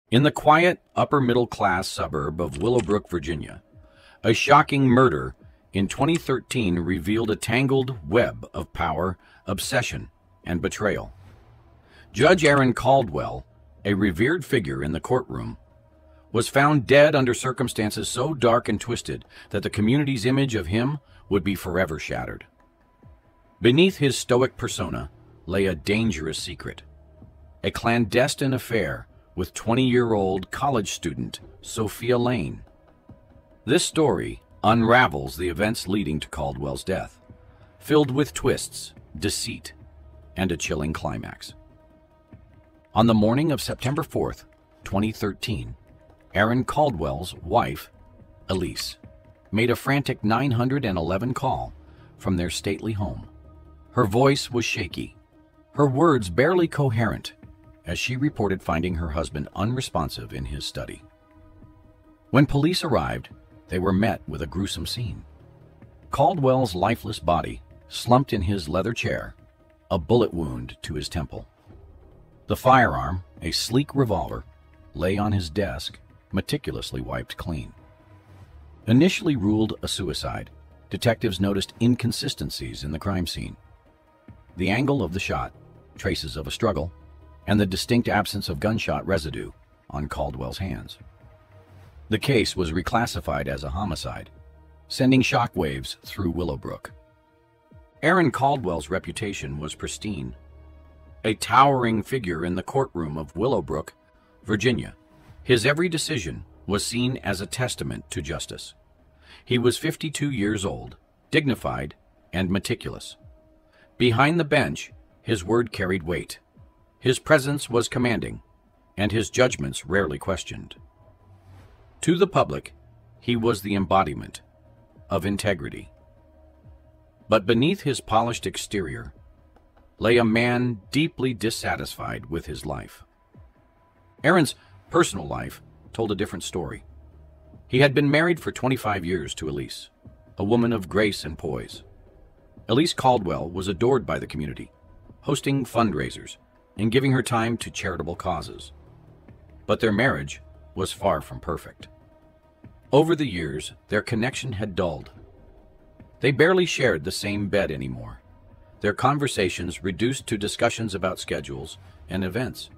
In the quiet, upper-middle-class suburb of Willowbrook, Virginia, a shocking murder in 2013 revealed a tangled web of power, obsession, and betrayal. Judge Aaron Caldwell, a revered figure in the courtroom, was found dead under circumstances so dark and twisted that the community's image of him would be forever shattered. Beneath his stoic persona lay a dangerous secret, a clandestine affair with 20-year-old college student Sophia Lane. This story unravels the events leading to Caldwell's death, filled with twists, deceit, and a chilling climax. On the morning of September 4th, 2013, Aaron Caldwell's wife, Elise, made a frantic 911 call from their stately home. Her voice was shaky, her words barely coherent, as she reported finding her husband unresponsive in his study. When police arrived, they were met with a gruesome scene. Caldwell's lifeless body slumped in his leather chair, a bullet wound to his temple. The firearm, a sleek revolver, lay on his desk, meticulously wiped clean. Initially ruled a suicide, detectives noticed inconsistencies in the crime scene. The angle of the shot, traces of a struggle, and the distinct absence of gunshot residue on Caldwell's hands. The case was reclassified as a homicide, sending shockwaves through Willowbrook. Aaron Caldwell's reputation was pristine, a towering figure in the courtroom of Willowbrook, Virginia. His every decision was seen as a testament to justice. He was 52 years old, dignified, and meticulous. Behind the bench, his word carried weight. His presence was commanding, and his judgments rarely questioned. To the public, he was the embodiment of integrity. But beneath his polished exterior lay a man deeply dissatisfied with his life. Aaron's personal life told a different story. He had been married for 25 years to Elise, a woman of grace and poise. Elise Caldwell was adored by the community, hosting fundraisers and giving her time to charitable causes. But their marriage was far from perfect. Over the years, their connection had dulled. They barely shared the same bed anymore, their conversations reduced to discussions about schedules and events.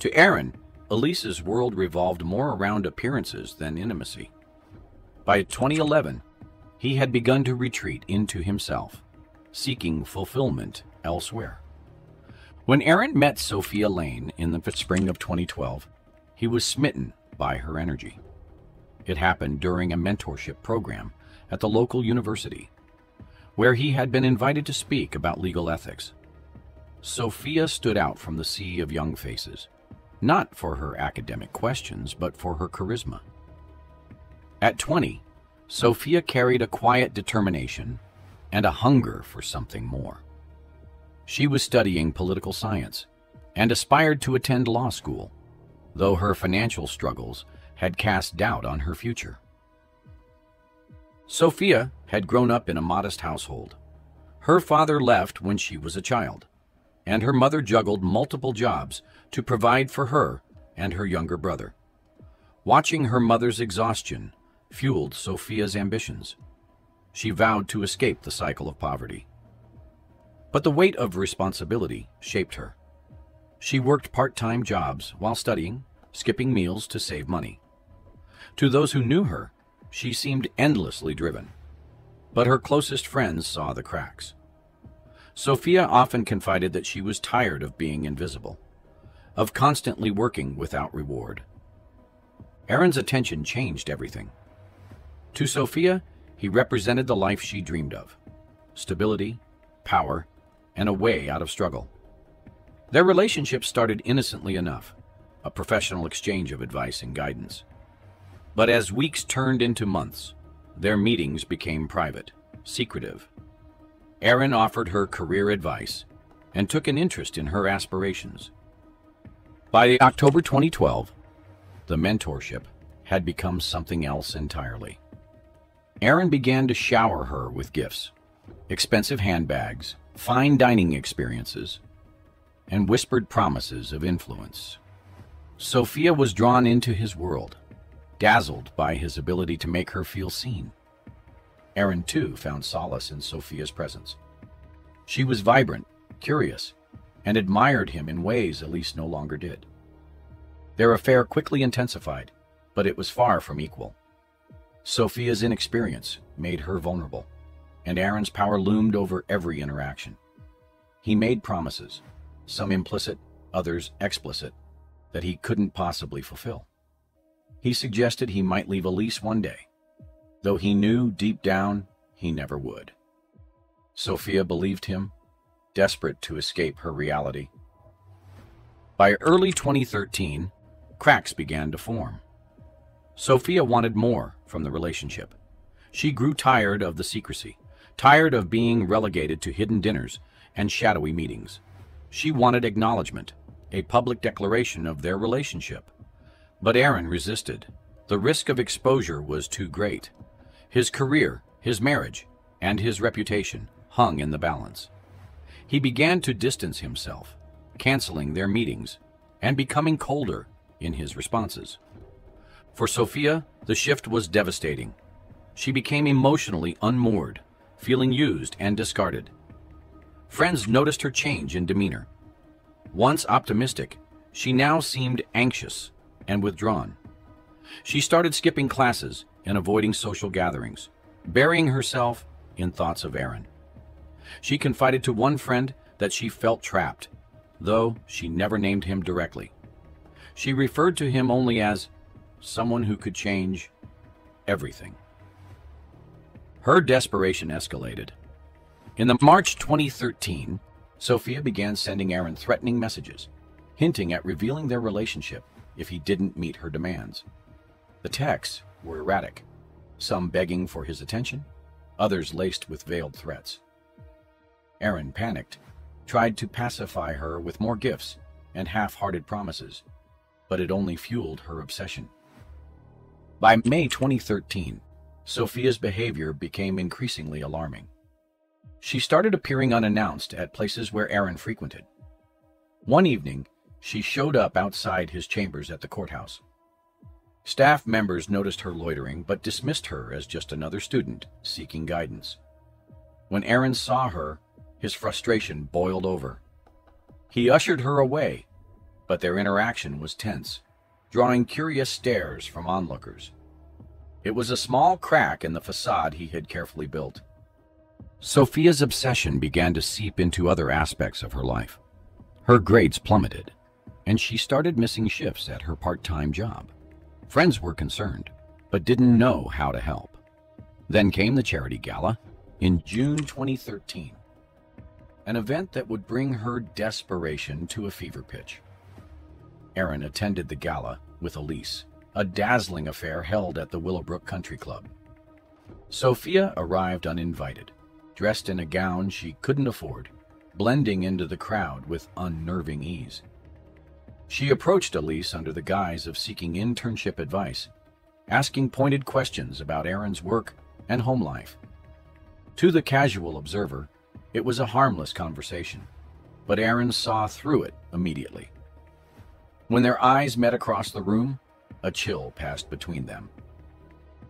To Aaron, Elise's world revolved more around appearances than intimacy. By 2011, he had begun to retreat into himself, seeking fulfillment elsewhere. When Aaron met Sophia Lane in the spring of 2012, he was smitten by her energy. It happened during a mentorship program at the local university, where he had been invited to speak about legal ethics. Sophia stood out from the sea of young faces, not for her academic questions, but for her charisma. At 20, Sophia carried a quiet determination and a hunger for something more. She was studying political science and aspired to attend law school, though her financial struggles had cast doubt on her future. Sophia had grown up in a modest household. Her father left when she was a child, and her mother juggled multiple jobs to provide for her and her younger brother. Watching her mother's exhaustion fueled Sophia's ambitions. She vowed to escape the cycle of poverty. But the weight of responsibility shaped her. She worked part-time jobs while studying, skipping meals to save money. To those who knew her, she seemed endlessly driven. But her closest friends saw the cracks. Sophia often confided that she was tired of being invisible, of constantly working without reward. Aaron's attention changed everything. To Sophia, he represented the life she dreamed of: stability, power, and a way out of struggle. Their relationship started innocently enough, a professional exchange of advice and guidance. But as weeks turned into months, their meetings became private, secretive. Aaron offered her career advice and took an interest in her aspirations. By October 2012, the mentorship had become something else entirely. Aaron began to shower her with gifts, expensive handbags, fine dining experiences, and whispered promises of influence. Sophia was drawn into his world, dazzled by his ability to make her feel seen. Aaron, too, found solace in Sophia's presence. She was vibrant, curious, and admired him in ways Elise no longer did. Their affair quickly intensified, but it was far from equal. Sophia's inexperience made her vulnerable, and Aaron's power loomed over every interaction. He made promises, some implicit, others explicit, that he couldn't possibly fulfill. He suggested he might leave Elise one day, though he knew deep down he never would. Sophia believed him, desperate to escape her reality. By early 2013, cracks began to form. Sophia wanted more from the relationship. She grew tired of the secrecy, tired of being relegated to hidden dinners and shadowy meetings. She wanted acknowledgement, a public declaration of their relationship. But Aaron resisted. The risk of exposure was too great. His career, his marriage, and his reputation hung in the balance. He began to distance himself, canceling their meetings and becoming colder in his responses. For Sophia, the shift was devastating. She became emotionally unmoored, feeling used and discarded. Friends noticed her change in demeanor. Once optimistic, she now seemed anxious and withdrawn. She started skipping classes and avoiding social gatherings, burying herself in thoughts of Aaron. She confided to one friend that she felt trapped, though she never named him directly. She referred to him only as someone who could change everything. Her desperation escalated. In the March 2013, Sophia began sending Aaron threatening messages, hinting at revealing their relationship if he didn't meet her demands. The texts were erratic, some begging for his attention, others laced with veiled threats. Aaron panicked, tried to pacify her with more gifts and half-hearted promises, but it only fueled her obsession. By May 2013, Sophia's behavior became increasingly alarming. She started appearing unannounced at places where Aaron frequented. One evening, she showed up outside his chambers at the courthouse. Staff members noticed her loitering but dismissed her as just another student seeking guidance. When Aaron saw her, his frustration boiled over. He ushered her away, but their interaction was tense, drawing curious stares from onlookers. It was a small crack in the facade he had carefully built. Sophia's obsession began to seep into other aspects of her life. Her grades plummeted, and she started missing shifts at her part-time job. Friends were concerned, but didn't know how to help. Then came the charity gala in June 2013, an event that would bring her desperation to a fever pitch. Aaron attended the gala with Elise, a dazzling affair held at the Willowbrook Country Club. Sophia arrived uninvited, dressed in a gown she couldn't afford, blending into the crowd with unnerving ease. She approached Elise under the guise of seeking internship advice, asking pointed questions about Aaron's work and home life. To the casual observer, it was a harmless conversation, but Aaron saw through it immediately. When their eyes met across the room, a chill passed between them.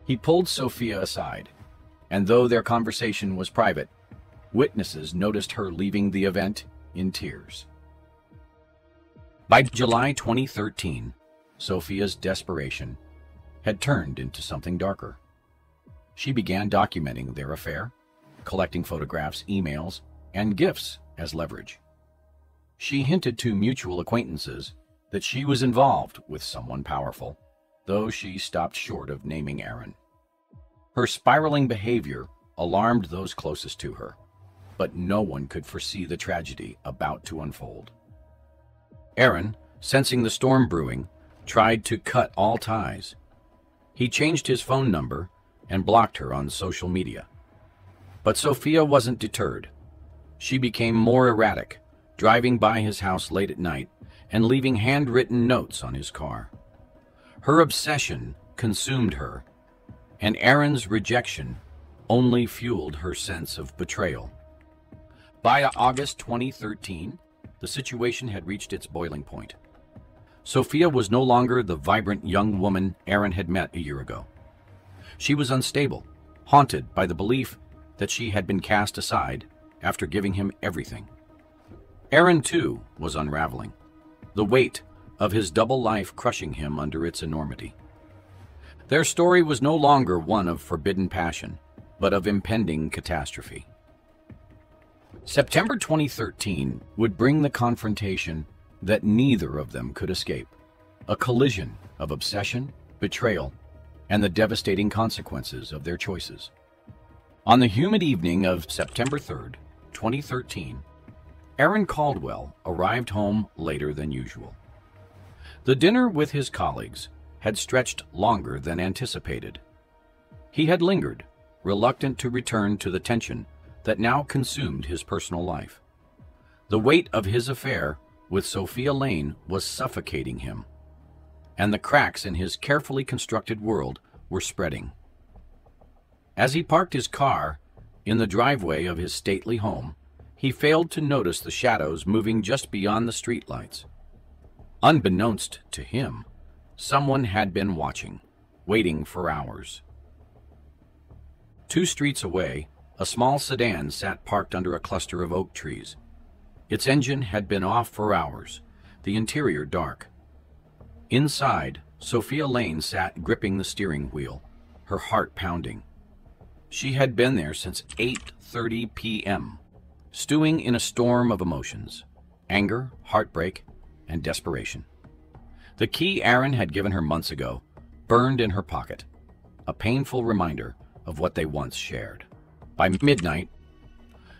He pulled Sophia aside, and though their conversation was private, witnesses noticed her leaving the event in tears. By July 2013, Sophia's desperation had turned into something darker. She began documenting their affair, collecting photographs, emails, and gifts as leverage. She hinted to mutual acquaintances that she was involved with someone powerful, though she stopped short of naming Aaron. Her spiraling behavior alarmed those closest to her, but no one could foresee the tragedy about to unfold. Aaron, sensing the storm brewing, tried to cut all ties. He changed his phone number and blocked her on social media. But Sophia wasn't deterred. She became more erratic, driving by his house late at night and leaving handwritten notes on his car. Her obsession consumed her, and Aaron's rejection only fueled her sense of betrayal. By August 2013, the situation had reached its boiling point. Sophia was no longer the vibrant young woman Aaron had met a year ago. She was unstable, haunted by the belief that she had been cast aside after giving him everything. Aaron, too, was unraveling, the weight of his double life crushing him under its enormity. Their story was no longer one of forbidden passion, but of impending catastrophe. September 2013 would bring the confrontation that neither of them could escape, a collision of obsession, betrayal, and the devastating consequences of their choices. On the humid evening of September 3rd, 2013, Aaron Caldwell arrived home later than usual. The dinner with his colleagues had stretched longer than anticipated. He had lingered, reluctant to return to the tension that now consumed his personal life. The weight of his affair with Sophia Lane was suffocating him, and the cracks in his carefully constructed world were spreading. As he parked his car in the driveway of his stately home, he failed to notice the shadows moving just beyond the streetlights. Unbeknownst to him, someone had been watching, waiting for hours. 2 streets away, a small sedan sat parked under a cluster of oak trees. Its engine had been off for hours, the interior dark. Inside, Sophia Lane sat gripping the steering wheel, her heart pounding. She had been there since 8:30 p.m., stewing in a storm of emotions, anger, heartbreak, and desperation. The key Aaron had given her months ago burned in her pocket, a painful reminder of what they once shared. By midnight,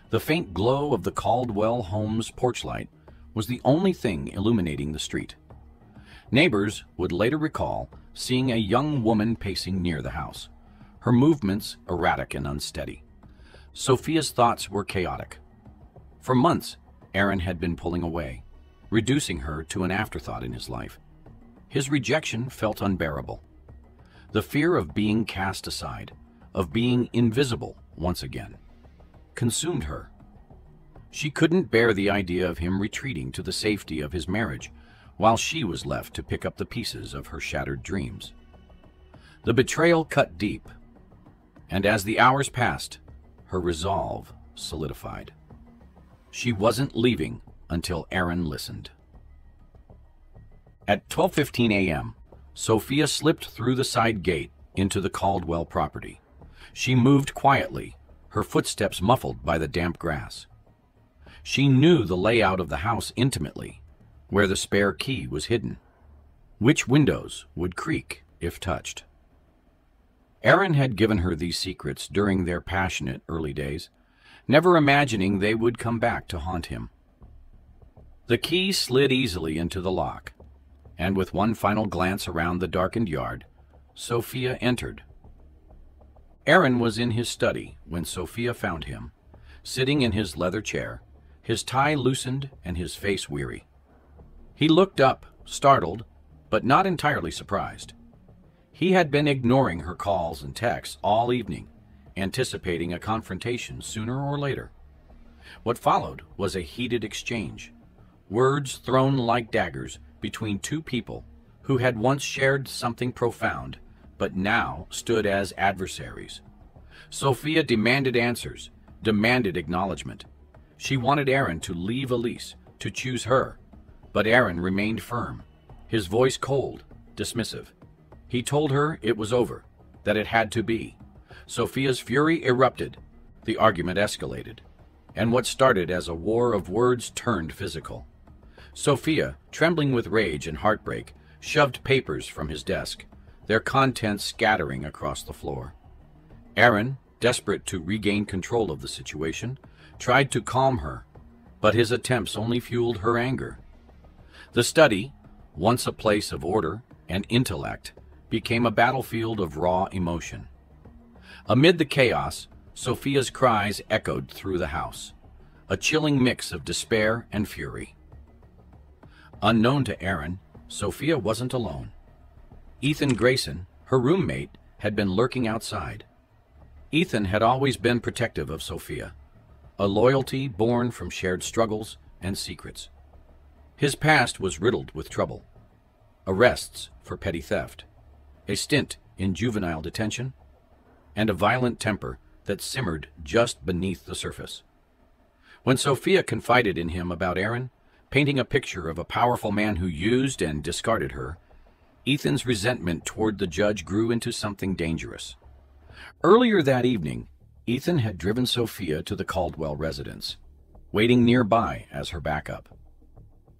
the faint glow of the Caldwell home's porch light was the only thing illuminating the street. Neighbors would later recall seeing a young woman pacing near the house, her movements erratic and unsteady. Sophia's thoughts were chaotic. For months, Aaron had been pulling away, reducing her to an afterthought in his life. His rejection felt unbearable. The fear of being cast aside, of being invisible once again, consumed her. She couldn't bear the idea of him retreating to the safety of his marriage while she was left to pick up the pieces of her shattered dreams. The betrayal cut deep, and as the hours passed, her resolve solidified. She wasn't leaving until Aaron listened. At 12:15 a.m., Sophia slipped through the side gate into the Caldwell property. She moved quietly, her footsteps muffled by the damp grass. She knew the layout of the house intimately, where the spare key was hidden, which windows would creak if touched. Aaron had given her these secrets during their passionate early days, never imagining they would come back to haunt him. The key slid easily into the lock, and with one final glance around the darkened yard, Sophia entered. Aaron was in his study when Sophia found him, sitting in his leather chair, his tie loosened and his face weary. He looked up, startled, but not entirely surprised. He had been ignoring her calls and texts all evening, anticipating a confrontation sooner or later. What followed was a heated exchange, words thrown like daggers between 2 people who had once shared something profound, but now stood as adversaries. Sophia demanded answers, demanded acknowledgement. She wanted Aaron to leave Elise, to choose her, but Aaron remained firm, his voice cold, dismissive. He told her it was over, that it had to be. Sophia's fury erupted, the argument escalated, and what started as a war of words turned physical. Sophia, trembling with rage and heartbreak, shoved papers from his desk, their contents scattering across the floor. Aaron, desperate to regain control of the situation, tried to calm her, but his attempts only fueled her anger. The study, once a place of order and intellect, became a battlefield of raw emotion. Amid the chaos, Sophia's cries echoed through the house, a chilling mix of despair and fury. Unknown to Aaron, Sophia wasn't alone. Ethan Grayson, her roommate, had been lurking outside. Ethan had always been protective of Sophia, a loyalty born from shared struggles and secrets. His past was riddled with trouble, arrests for petty theft, a stint in juvenile detention, and a violent temper that simmered just beneath the surface. When Sophia confided in him about Aaron, painting a picture of a powerful man who used and discarded her, Ethan's resentment toward the judge grew into something dangerous. Earlier that evening, Ethan had driven Sophia to the Caldwell residence, waiting nearby as her backup.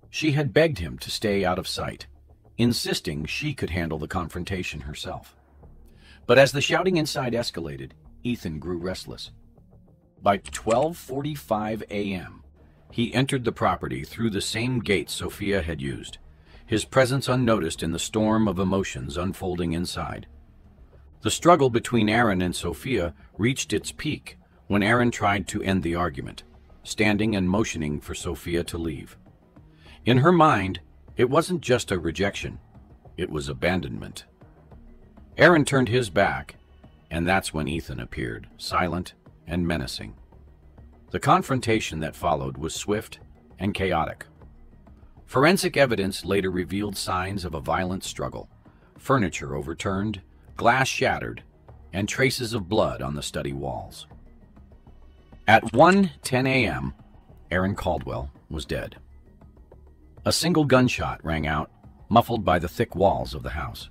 She had begged him to stay out of sight, insisting she could handle the confrontation herself. But as the shouting inside escalated, Ethan grew restless. By 12:45 a.m., he entered the property through the same gate Sophia had used, his presence unnoticed in the storm of emotions unfolding inside. The struggle between Aaron and Sophia reached its peak when Aaron tried to end the argument, standing and motioning for Sophia to leave. In her mind, it wasn't just a rejection, it was abandonment. Aaron turned his back, and that's when Ethan appeared, silent and menacing. The confrontation that followed was swift and chaotic. Forensic evidence later revealed signs of a violent struggle: furniture overturned, glass shattered, and traces of blood on the study walls. At 1:10 a.m., Aaron Caldwell was dead. A single gunshot rang out, muffled by the thick walls of the house.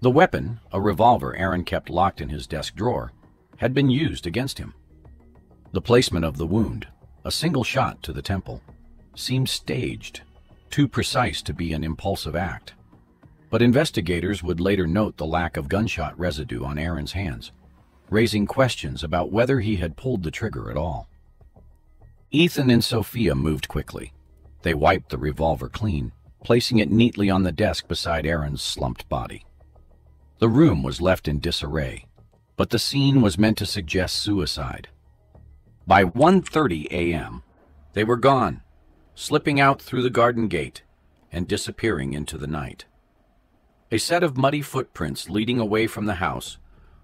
The weapon, a revolver Aaron kept locked in his desk drawer, had been used against him. The placement of the wound, a single shot to the temple, seemed staged, too precise to be an impulsive act. But investigators would later note the lack of gunshot residue on Aaron's hands, raising questions about whether he had pulled the trigger at all. Ethan and Sophia moved quickly. They wiped the revolver clean, placing it neatly on the desk beside Aaron's slumped body. The room was left in disarray, but the scene was meant to suggest suicide. By 1:30 a.m., they were gone, slipping out through the garden gate and disappearing into the night. A set of muddy footprints leading away from the house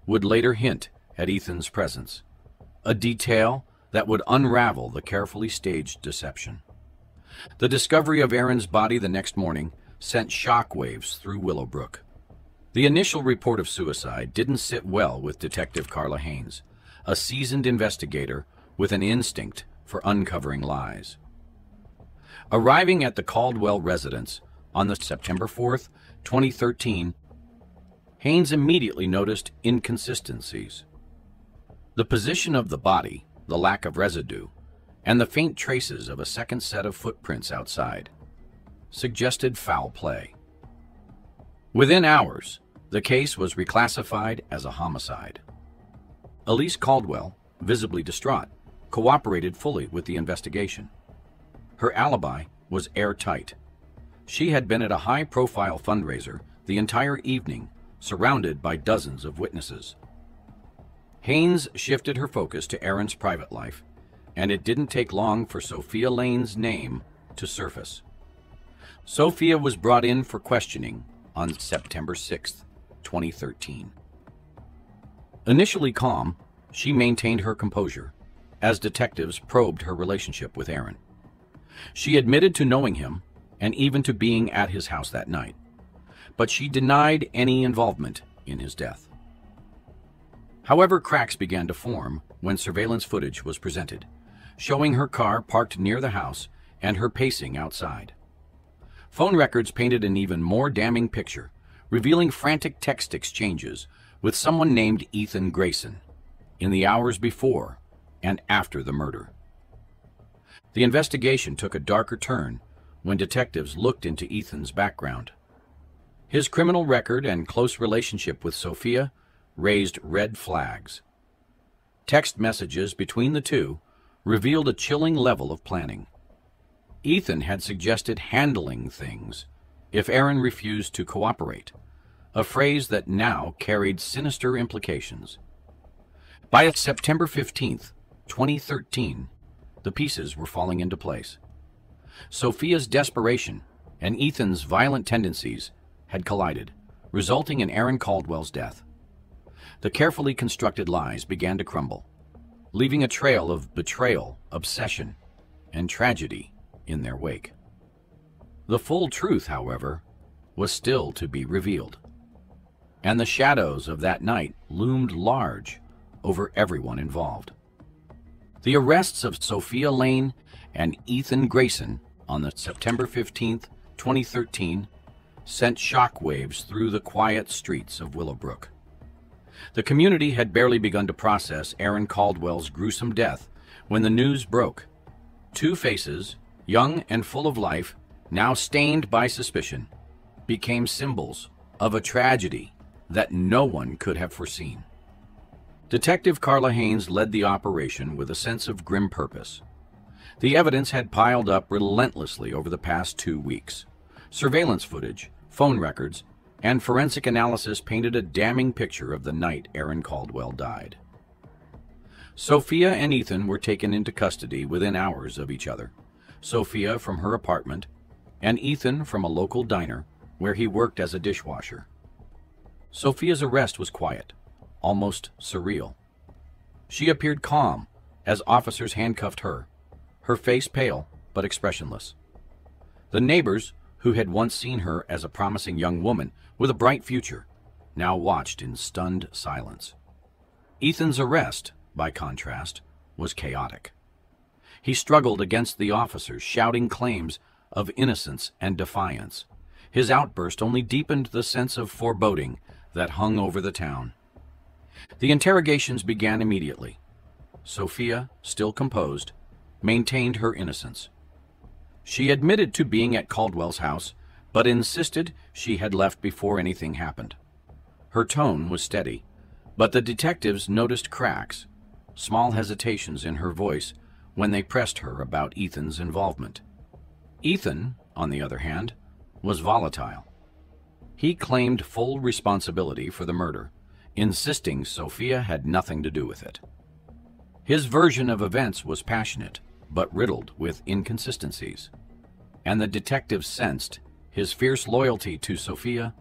would later hint at Ethan's presence, a detail that would unravel the carefully staged deception. The discovery of Aaron's body the next morning sent shockwaves through Willowbrook. The initial report of suicide didn't sit well with Detective Carla Haynes, a seasoned investigator with an instinct for uncovering lies. Arriving at the Caldwell residence on the September 4th, 2013, Haynes immediately noticed inconsistencies. The position of the body, the lack of residue, and the faint traces of a second set of footprints outside suggested foul play. Within hours, the case was reclassified as a homicide. Elise Caldwell, visibly distraught, cooperated fully with the investigation. Her alibi was airtight. She had been at a high-profile fundraiser the entire evening, surrounded by dozens of witnesses. Haynes shifted her focus to Aaron's private life, and it didn't take long for Sophia Lane's name to surface. Sophia was brought in for questioning on September 6, 2013. Initially calm, she maintained her composure as detectives probed her relationship with Aaron. She admitted to knowing him and even to being at his house that night, but she denied any involvement in his death. However, cracks began to form when surveillance footage was presented, showing her car parked near the house and her pacing outside. Phone records painted an even more damning picture, revealing frantic text exchanges with someone named Ethan Grayson in the hours before and after the murder. The investigation took a darker turn when detectives looked into Ethan's background. His criminal record and close relationship with Sophia raised red flags. Text messages between the two revealed a chilling level of planning. Ethan had suggested handling things if Aaron refused to cooperate, a phrase that now carried sinister implications. By September 15, 2013, the pieces were falling into place. Sophia's desperation and Ethan's violent tendencies had collided, resulting in Aaron Caldwell's death. The carefully constructed lies began to crumble, leaving a trail of betrayal, obsession, and tragedy in their wake. The full truth, however, was still to be revealed, and the shadows of that night loomed large over everyone involved. The arrests of Sophia Lane and Ethan Grayson on the September 15th, 2013, sent shockwaves through the quiet streets of Willowbrook. The community had barely begun to process Aaron Caldwell's gruesome death when the news broke. Two faces, young and full of life, now stained by suspicion, became symbols of a tragedy that no one could have foreseen. Detective Carla Haynes led the operation with a sense of grim purpose. The evidence had piled up relentlessly over the past 2 weeks. Surveillance footage, phone records, and forensic analysis painted a damning picture of the night Aaron Caldwell died. Sophia and Ethan were taken into custody within hours of each other. Sophia from her apartment, and Ethan from a local diner where he worked as a dishwasher. Sophia's arrest was quiet, almost surreal. She appeared calm as officers handcuffed her, her face pale but expressionless. The neighbors, who had once seen her as a promising young woman with a bright future, now watched in stunned silence. Ethan's arrest, by contrast, was chaotic. He struggled against the officers, shouting claims of innocence and defiance. His outburst only deepened the sense of foreboding that hung over the town. The interrogations began immediately. Sophia, still composed, maintained her innocence. She admitted to being at Caldwell's house, but insisted she had left before anything happened. Her tone was steady, but the detectives noticed cracks, small hesitations in her voice when they pressed her about Ethan's involvement. Ethan, on the other hand, was volatile. He claimed full responsibility for the murder, insisting Sophia had nothing to do with it. His version of events was passionate, but riddled with inconsistencies, and the detectives sensed his fierce loyalty to Sophia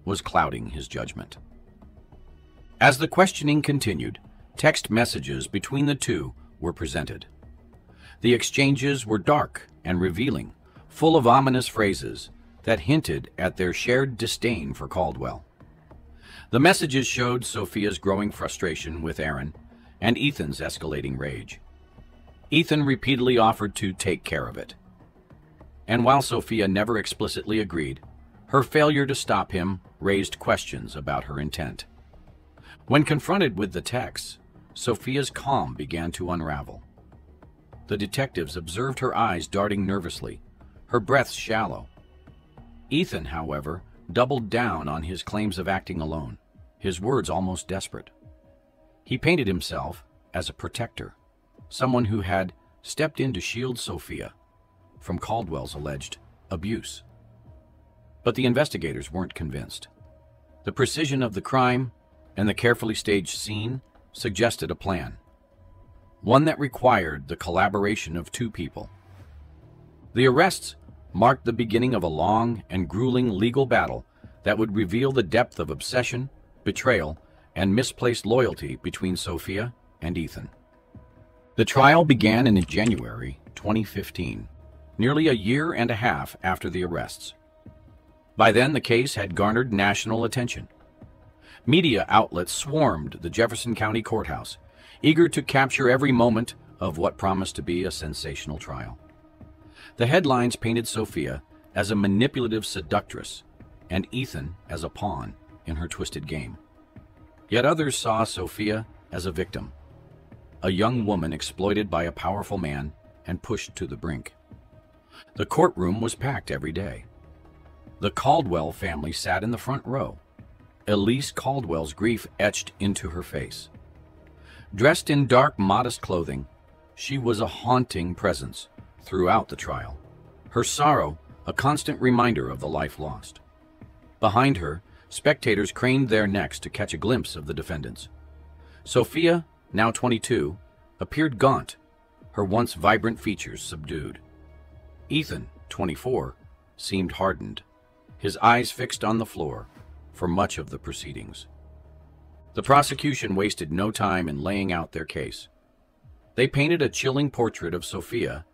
was clouding his judgment. As the questioning continued, text messages between the two were presented. The exchanges were dark and revealing, full of ominous phrases that hinted at their shared disdain for Caldwell. The messages showed Sophia's growing frustration with Aaron and Ethan's escalating rage. Ethan repeatedly offered to take care of it. And while Sophia never explicitly agreed, her failure to stop him raised questions about her intent. When confronted with the texts, Sophia's calm began to unravel. The detectives observed her eyes darting nervously, her breath shallow. Ethan, however, doubled down on his claims of acting alone, his words almost desperate. He painted himself as a protector, someone who had stepped in to shield Sophia from Caldwell's alleged abuse. But the investigators weren't convinced. The precision of the crime and the carefully staged scene suggested a plan, one that required the collaboration of two people. The arrests marked the beginning of a long and grueling legal battle that would reveal the depth of obsession, betrayal, and misplaced loyalty between Sophia and Ethan. The trial began in January 2015, nearly a year and a half after the arrests. By then, the case had garnered national attention. Media outlets swarmed the Jefferson County Courthouse, eager to capture every moment of what promised to be a sensational trial. The headlines painted Sophia as a manipulative seductress and Ethan as a pawn in her twisted game. Yet others saw Sophia as a victim, a young woman exploited by a powerful man and pushed to the brink. The courtroom was packed every day. The Caldwell family sat in the front row, Elise Caldwell's grief etched into her face. Dressed in dark, modest clothing, she was a haunting presence throughout the trial, her sorrow a constant reminder of the life lost. Behind her, spectators craned their necks to catch a glimpse of the defendants. Sophia, now 22, appeared gaunt, her once vibrant features subdued. Ethan, 24, seemed hardened, his eyes fixed on the floor for much of the proceedings. The prosecution wasted no time in laying out their case. They painted a chilling portrait of Sophia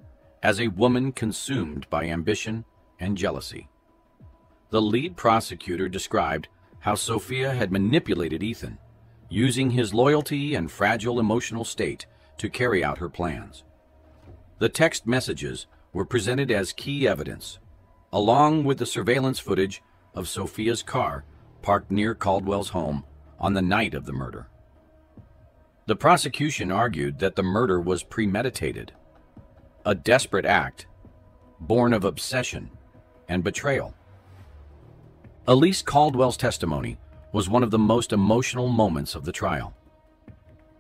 as a woman consumed by ambition and jealousy. The lead prosecutor described how Sophia had manipulated Ethan, using his loyalty and fragile emotional state to carry out her plans. The text messages were presented as key evidence, along with the surveillance footage of Sophia's car parked near Caldwell's home on the night of the murder. The prosecution argued that the murder was premeditated, a desperate act born of obsession and betrayal. Elise Caldwell's testimony was one of the most emotional moments of the trial.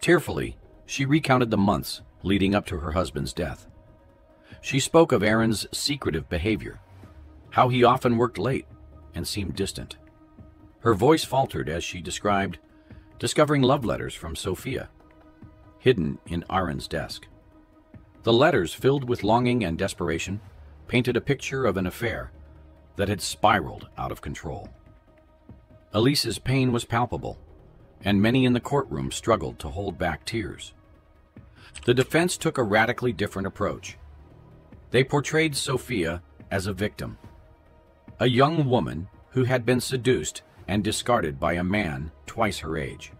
Tearfully, she recounted the months leading up to her husband's death. She spoke of Aaron's secretive behavior, how he often worked late and seemed distant. Her voice faltered as she described discovering love letters from Sophia, hidden in Aaron's desk. The letters, filled with longing and desperation, painted a picture of an affair that had spiraled out of control. Elise's pain was palpable, and many in the courtroom struggled to hold back tears. The defense took a radically different approach. They portrayed Sophia as a victim, a young woman who had been seduced and discarded by a man twice her age.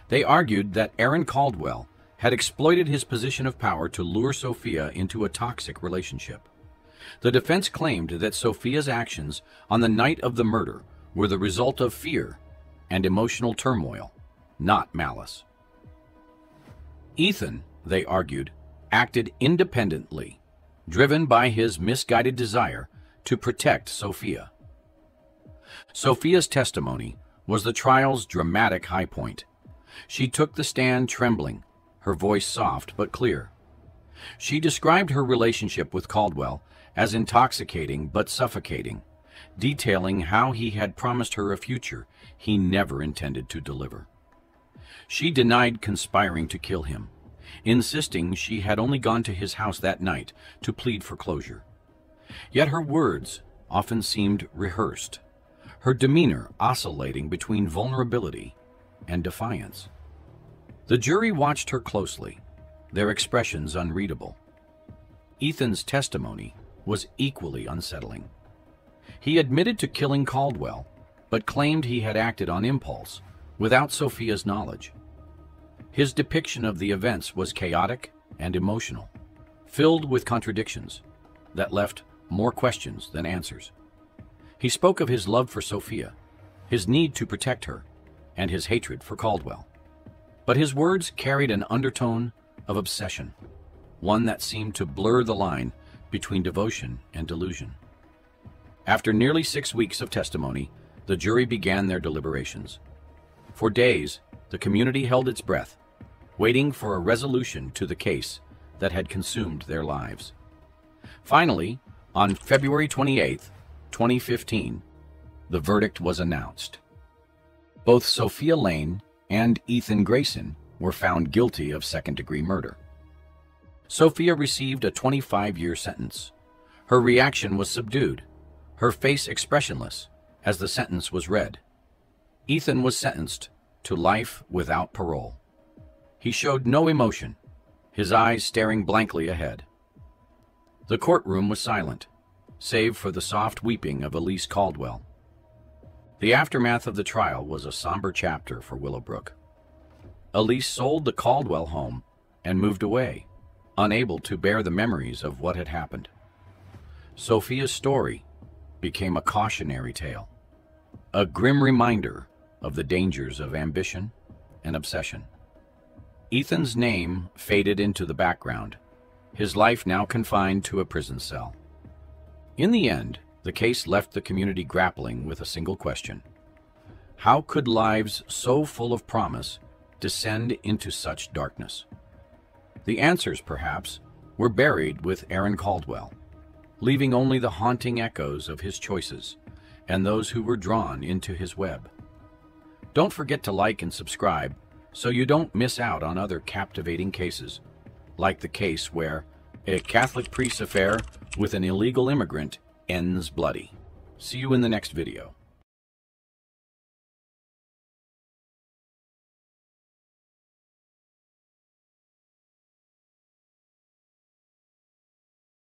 They argued that Aaron Caldwell had exploited his position of power to lure Sophia into a toxic relationship. The defense claimed that Sophia's actions on the night of the murder were the result of fear and emotional turmoil, not malice. Ethan, they argued, acted independently, driven by his misguided desire to protect Sophia. Sophia's testimony was the trial's dramatic high point. She took the stand trembling, her voice soft but clear. She described her relationship with Caldwell as intoxicating but suffocating, detailing how he had promised her a future he never intended to deliver. She denied conspiring to kill him, insisting she had only gone to his house that night to plead for closure. Yet her words often seemed rehearsed, her demeanor oscillating between vulnerability and defiance. The jury watched her closely, their expressions unreadable. Ethan's testimony was equally unsettling. He admitted to killing Caldwell, but claimed he had acted on impulse, without Sophia's knowledge. His depiction of the events was chaotic and emotional, filled with contradictions that left more questions than answers. He spoke of his love for Sophia, his need to protect her, and his hatred for Caldwell. But his words carried an undertone of obsession, one that seemed to blur the line between devotion and delusion. After nearly 6 weeks of testimony, the jury began their deliberations. For days, the community held its breath, waiting for a resolution to the case that had consumed their lives. Finally, on February 28, 2015, the verdict was announced. Both Sophia Lane and Ethan Grayson were found guilty of second-degree murder. Sophia received a 25-year sentence. Her reaction was subdued, her face expressionless, as the sentence was read. Ethan was sentenced to life without parole. He showed no emotion, his eyes staring blankly ahead. The courtroom was silent, save for the soft weeping of Elise Caldwell. The aftermath of the trial was a somber chapter for Willowbrook. Elise sold the Caldwell home and moved away, unable to bear the memories of what had happened. Sophia's story became a cautionary tale, a grim reminder of the dangers of ambition and obsession. Ethan's name faded into the background, his life now confined to a prison cell. In the end, the case left the community grappling with a single question: how could lives so full of promise descend into such darkness? The answers, perhaps, were buried with Aaron Caldwell, leaving only the haunting echoes of his choices and those who were drawn into his web. Don't forget to like and subscribe so you don't miss out on other captivating cases, like the case where a Catholic priest's affair with an illegal immigrant ends bloody. See you in the next video.